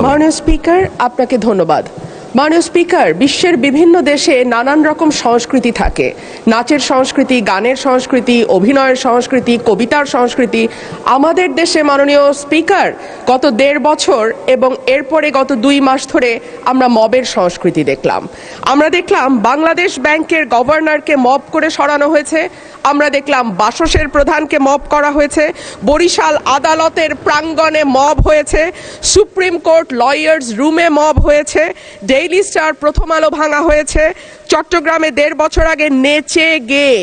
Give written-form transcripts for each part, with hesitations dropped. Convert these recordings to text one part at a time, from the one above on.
মাননীয় স্পিকার, আপনাকে ধন্যবাদ। মাননীয় স্পিকার, বিশ্বের বিভিন্ন দেশে নানান রকম সংস্কৃতি থাকে। নাচের সংস্কৃতি, গানের সংস্কৃতি, অভিনয়ের সংস্কৃতি, কবিতার সংস্কৃতি। আমাদের দেশে মাননীয় স্পিকার গত 1.5 বছর এবং এরপরে গত 2 মাস ধরে আমরা মবের সংস্কৃতি দেখলাম। আমরা দেখলাম বাংলাদেশ ব্যাংকের গভর্নরকে মব করে সরানো হয়েছে। আমরা দেখলাম বাসসের প্রধানকে মব করা হয়েছে। বরিশাল আদালতের প্রাঙ্গণে মব হয়েছে। সুপ্রিম কোর্ট লয়ার্স রুমে মব হয়েছে। ডেইলি স্টার, প্রথম আলো ভাঙা হয়েছে। চট্টগ্রামে 1.5 বছর আগে নেচে গেয়ে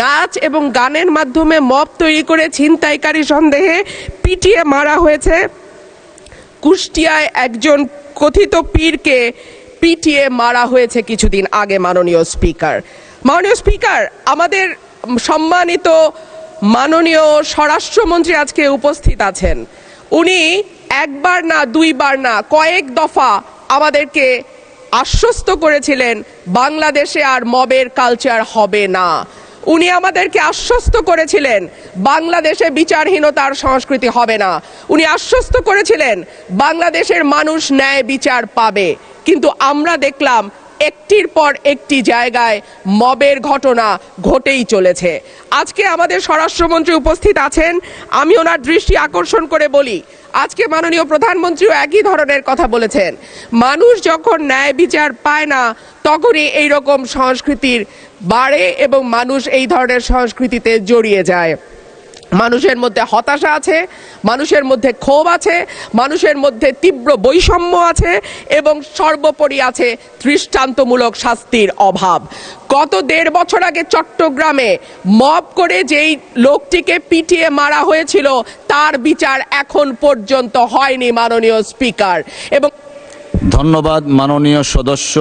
নাচ এবং গানের মাধ্যমে মব তৈরি করে ছিনতাইকারী সন্দেহে পিটিয়ে মারা হয়েছে। কুষ্টিয়ায় একজন কথিত পীরকে পিটিয়ে মারা হয়েছে কিছুদিন আগে। মাননীয় স্পিকার, আমাদের সম্মানিত মাননীয় স্বরাষ্ট্রমন্ত্রী আজকে উপস্থিত আছেন। উনি একবার না, 2 বার না, কয়েক দফা আমাদেরকে আশ্বস্ত করেছিলেন বাংলাদেশে আর মবের কালচার হবে না। উনি আমাদেরকে আশ্বস্ত করেছিলেন বাংলাদেশে বিচারহীনতার সংস্কৃতি হবে না। উনি আশ্বস্ত করেছিলেন বাংলাদেশের মানুষ ন্যায় বিচার পাবে। কিন্তু আমরা দেখলাম একটির পর একটি জায়গায় মবের ঘটনা ঘটেই চলেছে। আজকে আমাদের স্বরাষ্ট্রমন্ত্রী উপস্থিত আছেন। আমি ওনার দৃষ্টি আকর্ষণ করে বলি, আজকে মাননীয় প্রধানমন্ত্রীও একই ধরনের কথা বলেছেন। মানুষ যখন ন্যায় বিচার পায় না তখনই এইরকম সংস্কৃতির বাড়ে এবং মানুষ এই ধরনের সংস্কৃতিতে জড়িয়ে যায়। মানুষের মধ্যে হতাশা আছে, মানুষের মধ্যে ক্ষোভ আছে, মানুষের মধ্যে তীব্র বৈষম্য আছে এবং সর্বোপরি আছে দৃষ্টান্তমূলক শাস্তির অভাব। গত 1.5 বছর আগে চট্টগ্রামে মব করে যেই লোকটিকে পিটিয়ে মারা হয়েছিল তার বিচার এখন পর্যন্ত হয়নি মাননীয় স্পিকার। এবং ধন্যবাদ মাননীয় সদস্য।